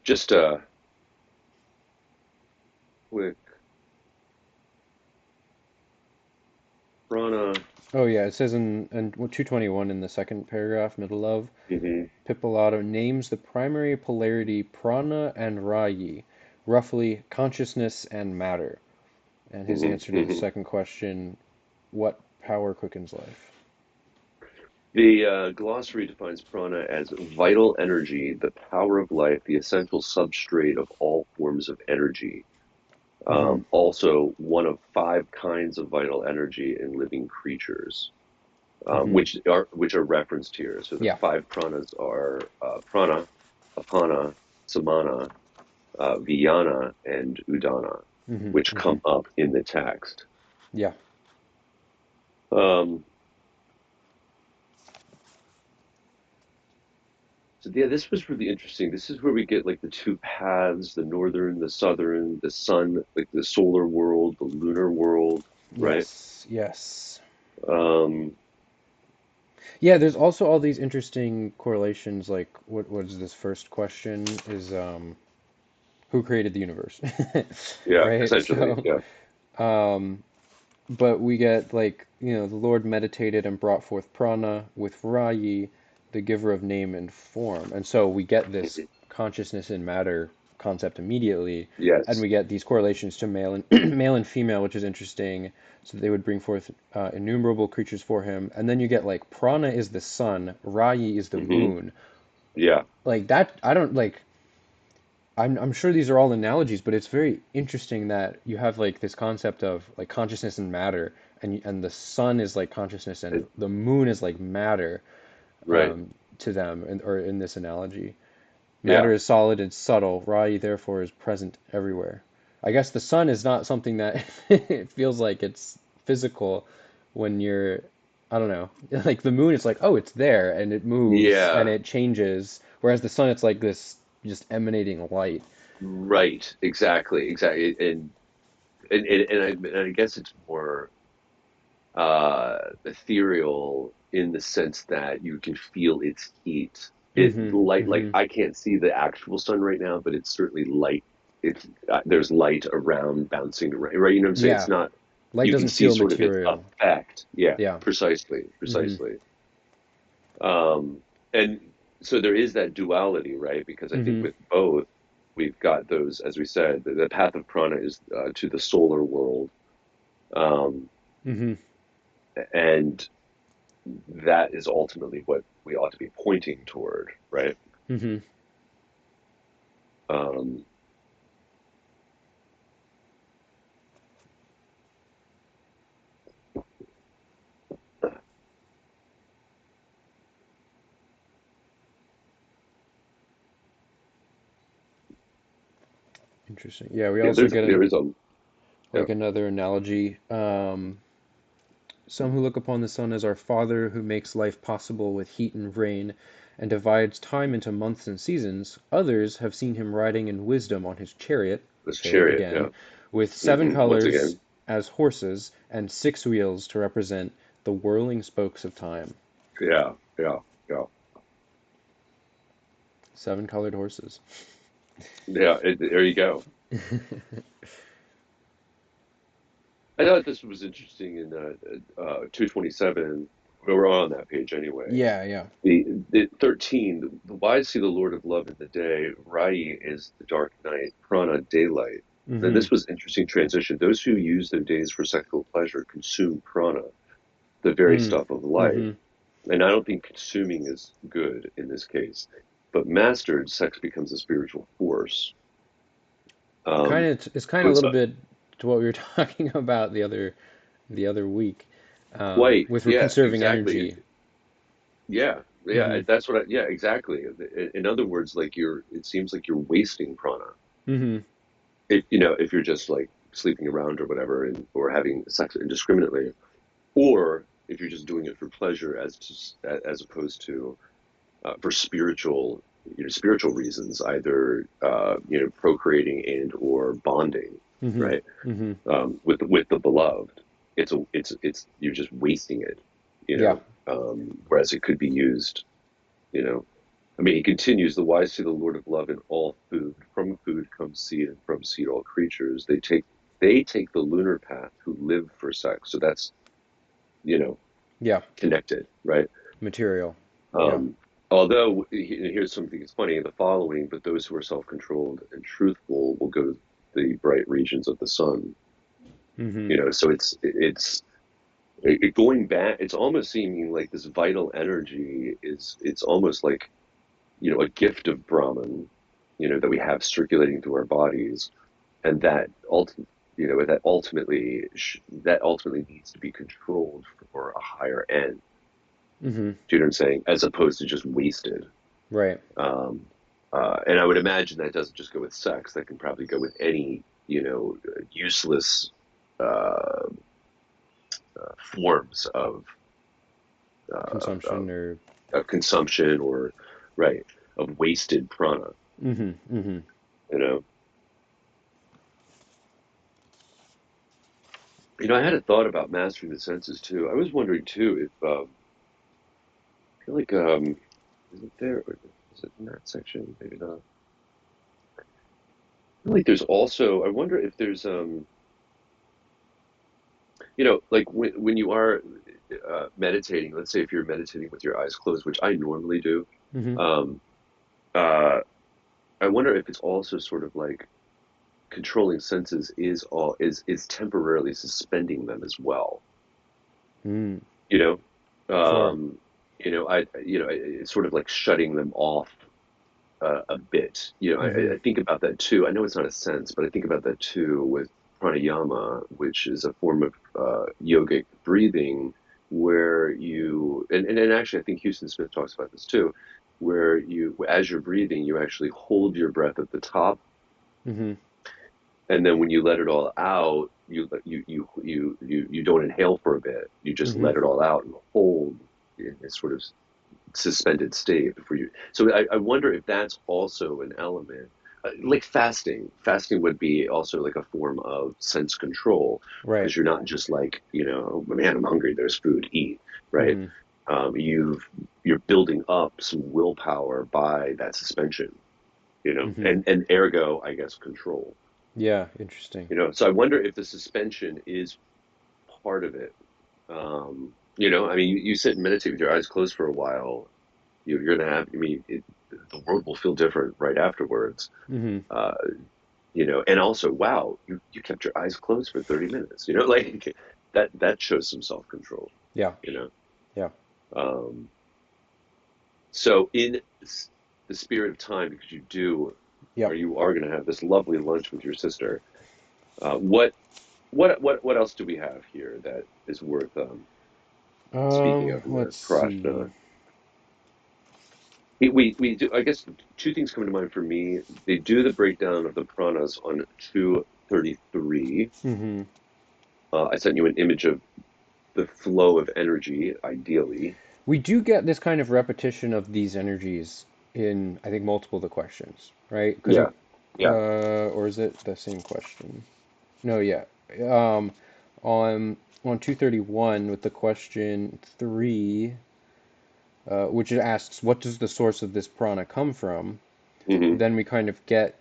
Just a quick prana. Oh yeah, it says in 221 in the second paragraph, middle of, Mhm, Pippilato names the primary polarity prana and rayi, roughly consciousness and matter. And his mhm, answer to the mhm. second question, what power quickens life? The glossary defines prana as vital energy, the power of life, the essential substrate of all forms of energy. Hmm. Also, one of five kinds of vital energy in living creatures, Hmm. which are referenced here. So the Yeah. five pranas are prana, apana, samana, viyana, and udana, Hmm. which Hmm. come up in the text. Yeah. Um, So yeah, this was really interesting. This is where we get like the two paths, the northern, the southern, the sun, like the solar world, the lunar world, right? Yes. Yes. Um, Yeah, there's also all these interesting correlations, like what is this first question is who created the universe? yeah, Right? essentially, So, yeah. um, but we get like, the Lord meditated and brought forth prana with Rayi, the giver of name and form. And so we get this Mhm. consciousness in matter concept immediately, and Yes. we get these correlations to male and male and female, which is interesting. So they would bring forth innumerable creatures for him, and then you get like prana is the sun, Rayi is the Hmm. moon. Yeah. Like that, I don't like. I'm sure these are all analogies, but it's very interesting that you have like this concept of like consciousness and matter, and the sun is like consciousness, and It- the moon is like matter right. to them, or in this analogy. Matter Yeah. is solid and subtle. Rai therefore is present everywhere. I guess the sun is not something that it feels like it's physical when you're, I don't know, like the moon. It's like, oh, it's there and it moves and Yeah. it changes, whereas the sun, it's like this just emanating light. Right. Exactly. Exactly. And I guess it's more ethereal in the sense that you can feel its heat. It Hmm. light like Hmm. I can't see the actual sun right now, but it's certainly light. It's there's light around bouncing around, right? You know what I'm saying? It's Yeah, not. light You can doesn't see feel sort of its material. effect. Yeah, Yeah. precisely, Hmm. precisely. And so there is that duality, right? Because I think Hmm. with both. we've got those, as we said, the path of prana is to the solar world, um, Mm-hmm. and that is ultimately what we ought to be pointing toward, right? Mm-hmm. Um, Interesting. Yeah, we yeah, also get there is a yeah, like another analogy. Some who look upon the sun as our father who makes life possible with heat and rain and divides time into months and seasons, others have seen him riding in wisdom on his chariot, this chariot chariot, yeah. again, with seven Once colors again, as horses and six wheels to represent the whirling spokes of time. yeah, yeah, yeah, Seven colored horses. yeah. There you go. I thought this was interesting in 227. We're on that page anyway. Yeah, yeah. The 13, the wise see the Lord of love in the day. Rai is the dark night. Prana, daylight. And Mm-hmm. this was interesting transition. Those who use their days for sexual pleasure consume prana, the very Mm. stuff of life. Mm-hmm. And I don't think consuming is good in this case. But mastered, sex becomes a spiritual force. Kind Um, of, it's kind of a it's little bit to what we were talking about the other week, quite, with yeah, conserving exactly. energy. Yeah, yeah, Mm-hmm. that's what yeah, exactly. In other words, like it seems like you're wasting prana. Mm-hmm. If you're just like sleeping around or whatever, or having sex indiscriminately, or if you're just doing it for pleasure as opposed to for spiritual reasons, either procreating and or bonding, Mm-hmm. right? Mm-hmm. With the beloved, it's you're just wasting it, Yeah. whereas it could be used, you know. I mean, he continues, the wise see the Lord of love in all food. From food comes seed, and from seed all creatures. They take the lunar path who live for sex. So that's, you know, Yeah. connected, right? Material. Yeah. Um, although here's something that's funny in the following, but those who are self-controlled and truthful will go to the bright regions of the sun. Mm-hmm. So going back. It's almost seeming like this vital energy it's almost like a gift of Brahman, that we have circulating through our bodies, and that ultimately needs to be controlled for a higher end. Mm-hmm. Do you know what I'm saying? As opposed to just wasted. Right. Um, and I would imagine that doesn't just go with sex. That can probably go with any, useless uh, forms uh, Consumption of, or. of consumption or, right, of wasted prana. Mm-hmm. Mm-hmm. You know, I had a thought about mastering the senses too. I was wondering too if I feel like is it there or is it in that section? Maybe not. I feel like there's also. I wonder if there's like when you are meditating. Let's say if you're meditating with your eyes closed, which I normally do. Mm-hmm. Um, uh, I wonder if it's also sort of like controlling senses is temporarily suspending them as well. Mm. You know, Sure. it's sort of like shutting them off a bit. Mm-hmm. I think about that too. I know it's not a sense, but I think about that too with pranayama, which is a form of yogic breathing, where and actually I think Houston Smith talks about this too, where as you're breathing, you actually hold your breath at the top, Mm-hmm. and then when you let it all out, you don't inhale for a bit. You just Mm-hmm. let it all out and hold in this sort of suspended state before you. So I wonder if that's also an element. Like fasting. Fasting would be also like a form of sense control Right. because you're not just like, man, I'm hungry, there's food, eat, right? Mm-hmm. You're building up some willpower by that suspension, Mm-hmm. and ergo, I guess, control. Yeah. Interesting. So I wonder if the suspension is part of it. I mean, you sit and meditate with your eyes closed for a while. you're going to have, I mean, the world will feel different right afterwards. Hmm. Uh, and also, wow, you kept your eyes closed for 30 minutes, like that shows some self-control, Yeah. you know. Yeah. Um, so in the spirit of time, because or Yep. you are going to have this lovely lunch with your sister, what else do we have here that is worth speaking of in the Let's see. Prashna? We do, I guess two things come to mind for me. They do the breakdown of the pranas on 233. Hmm. I sent you an image of the flow of energy, ideally. We do get this kind of repetition of these energies in, I think, multiple of the questions, right? Because Yeah, yeah. or is it the same question? No, yeah. Um, on 231 with the question 3, which asks, what does the source of this prana come from? Hmm. Then we kind of get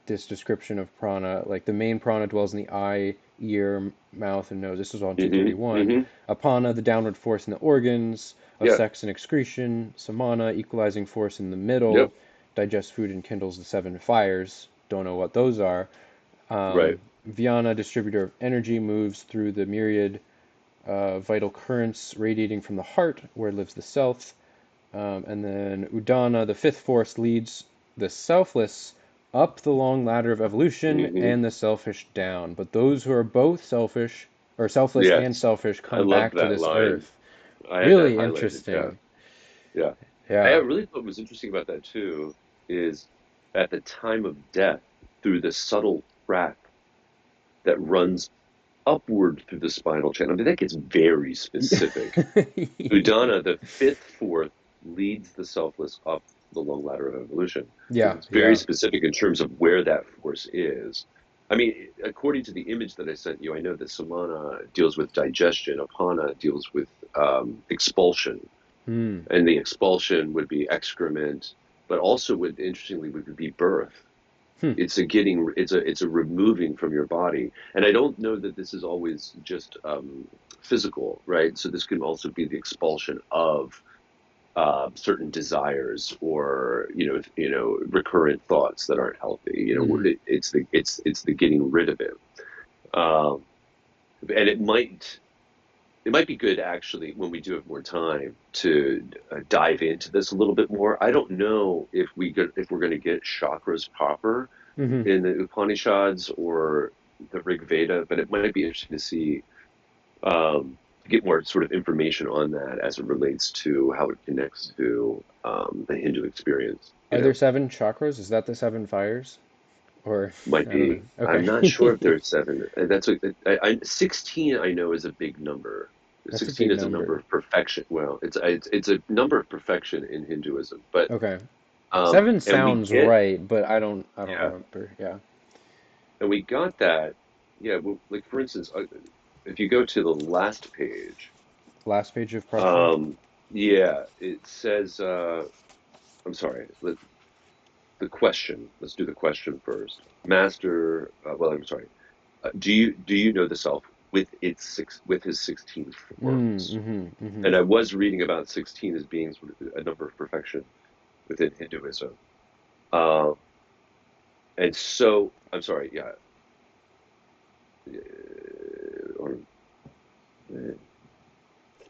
this description of prana, like the main prana dwells in the eye, ear, mouth, and nose. This is on Hmm. 231. Hmm. Apana, the downward force in the organs of Yeah. sex and excretion. Samana, equalizing force in the middle, Yep. digests food and kindles the seven fires. Don't know what those are. Right. Vyana, distributor of energy, moves through the myriad vital currents radiating from the heart, where lives the self. And then Udana, the fifth force, leads the selfless up the long ladder of evolution Hmm. and the selfish down. But those who are both selfish, or selfless and Yes. selfish, I come love back to that this line. earth. I had that Really highlighted. Yeah. interesting. Yeah. I Yeah. really thought was interesting about that too is at the time of death, through the subtle track that runs upward through the spinal channel. I mean, that gets very specific. Udana, the fifth fourth, leads the selfless up the long ladder of evolution. So Yeah, it's very yeah. specific in terms of where that force is. I mean, according to the image that I sent you, I know that Samana deals with digestion, Apana deals with expulsion, Hmm. and the expulsion would be excrement, but also would interestingly would be birth. Hmm. It's a removing from your body, and I don't know that this is always just physical, right? So this can also be the expulsion of certain desires, or recurrent thoughts that aren't healthy. Hmm. It's the getting rid of it. um, and it might be good actually when we do have more time to dive into this a little bit more. I don't know if we're going to get chakras proper Hmm. in the Upanishads or the Rig Veda, but it might be interesting to see, to get more sort of information on that as it relates to how it connects to the Hindu experience. Are there seven chakras? Is that the seven fires? Or Might I don't know. be. I'm not sure if Okay. there's seven. That's what 16. I know is a big number. That's a 16 big is a number number. of perfection. Well, it's a number of perfection in Hinduism, but Okay. Seven and we sounds get right, but I don't yeah, remember. Yeah. and we got that. Yeah, well, like for instance, if you go to the last page, Last page of Prashna. um, yeah, it says. I'm sorry. The question. Let's do the question first. Master. Well, I'm sorry. Do you know the self with his 16 Mm, forms? mm-hmm, mm-hmm. And I was reading about 16 as being sort of a number of perfection within Hinduism. Um, and so I'm sorry, yeah. Or,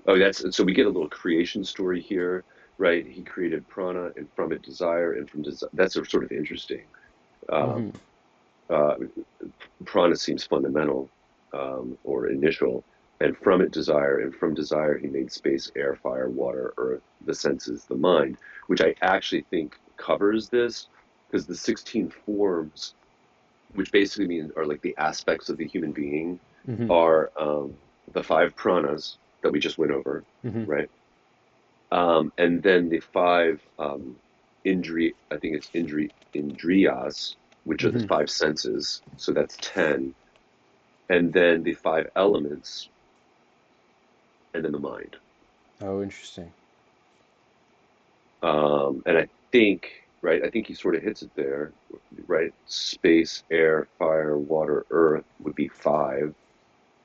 oh, that's so we get a little creation story here, right? He created prana, and from it desire, and from desire. That's sort of interesting. Um, Mm-hmm. uh, Prana seems fundamental, or initial, and from it desire, and from desire he made space, air, fire, water, earth, the senses, the mind, which I actually think covers this, because the 16 forms, which basically mean are like the aspects of the human being, Mm-hmm. are the five pranas that we just went over, Mm-hmm. right? And then the five I think it's indriyas, which are the Mm-hmm. five senses. So that's 10. And then the five elements, and then the mind. Oh, interesting. And I think, right, I think he sort of hits it there, right? Space, air, fire, water, earth would be five,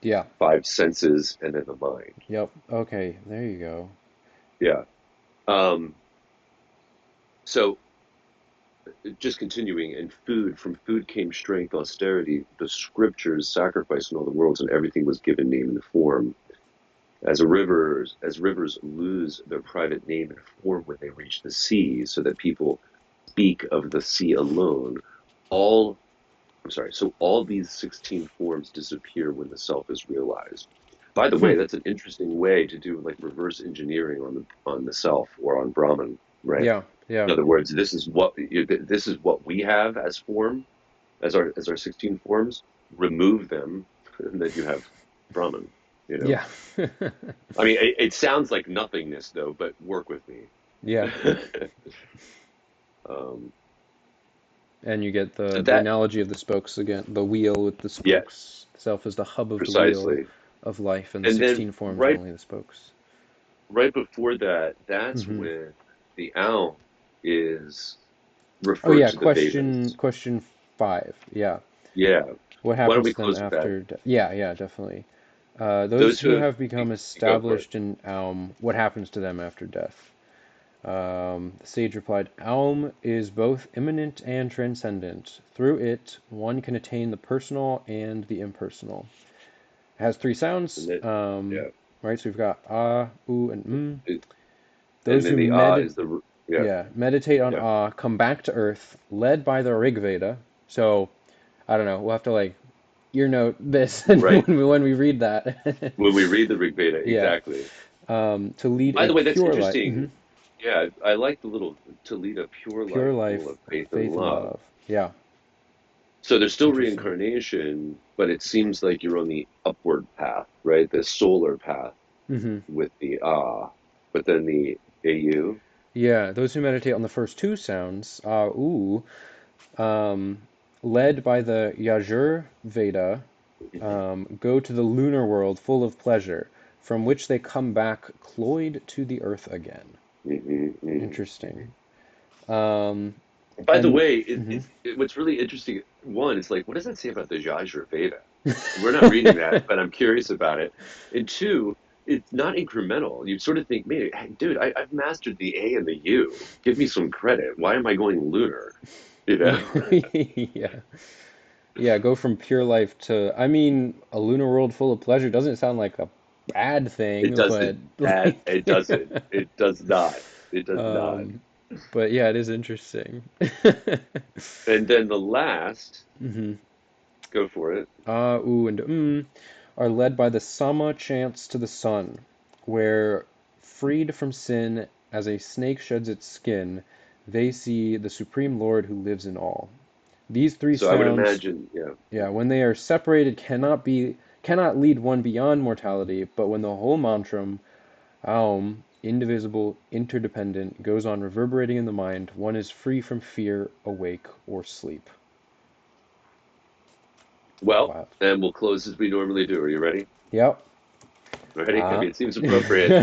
Yeah. five senses, and then the mind. Yep. Okay. There you go. Yeah. Um, So just continuing, and food, from food came strength, austerity, the scriptures, sacrifice in all the worlds, and everything was given name and form. As rivers lose their private name and form when they reach the sea, so that people speak of the sea alone, all I'm sorry, so all these 16 forms disappear when the self is realized. By the Hmm. way, that's an interesting way to do like reverse engineering on the self or on Brahman, right? Yeah, yeah, In other words, this is what we have as form, as our 16 forms. Remove them, and then you have Brahman. You know, yeah, I mean, it sounds like nothingness though, but work with me. yeah. um, And you get so the that, analogy of the spokes again, the wheel with the yeah, spokes. The self is the hub of the wheel precisely. of life, and the And then 16 forms are right only the spokes. right before that, that's Hmm. when the owl is Oh referred yeah, to the question Vedas. question 5. Yeah. Yeah. What Why don't happens we to them close with that? after Yeah, yeah, definitely. Those Those who who have, have become go for it. established in Aum, what happens to them after death? The sage replied, Aum is both immanent and transcendent. Through it, one can attain the personal and the impersonal. It has three And sounds, then, yeah. right? So we've got ah, oo, and It- and Those then who the ah is the, yeah, meditate on yeah, ah come back to earth, led by the Rig Veda. So I don't know. We'll have to like ear note this when right. we read that. When we read the Rig Veda, Yeah. exactly. To lead By a the way, that's pure life. interesting. Yeah, I like the little to lead a pure Pure life full life, of faith and faith and love. love. Yeah. So there's still Interesting. reincarnation, but it seems like you're on the upward path, right? The solar path Hmm. with the ah, but then the AU. Yeah. Those who meditate on the first two sounds, ah, oo, um, led by the Yajur Veda, Mhm, go to the lunar world full of pleasure, from which they come back cloyed to the earth again. mhm, mhm, Interesting. mhm. Um, By the and way, mhm. what's really interesting, one, it's like, what does that say about the Yajur Veda? We're not reading that, but I'm curious about it. And two, it's not incremental. You sort of think, man, hey, dude, I've mastered the A and the U. Give me some credit. Why am I going lunar? You know? Yeah. Yeah, go from pure life to, I mean, a lunar world full of pleasure doesn't sound like a bad It thing, but doesn't. like, It doesn't. It does not. It does not. um, but yeah, it is interesting. And then the last, Hmm. go for it. Ooh, and are led by the Sama chants to the sun, where, freed from sin as a snake sheds its skin, they see the Supreme Lord who lives in all. These three So I would sounds, imagine, yeah. yeah, when they are separated, cannot lead one beyond mortality, but when the whole mantram, Aum, indivisible, interdependent, goes on reverberating in the mind, one is free from fear, awake, or sleep. Well, Wow. and we'll close as we normally do. Are you ready? Yep. Ready? I Uh, mean, it seems appropriate.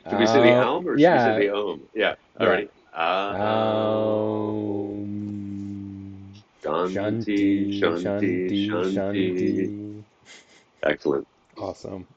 Should we say the Aum or should we say yeah, the Om? Yeah. All yeah. righty. Aum. Shanti, Shanti, Shanti, Shanti, Shanti. Shanti. Excellent. Awesome.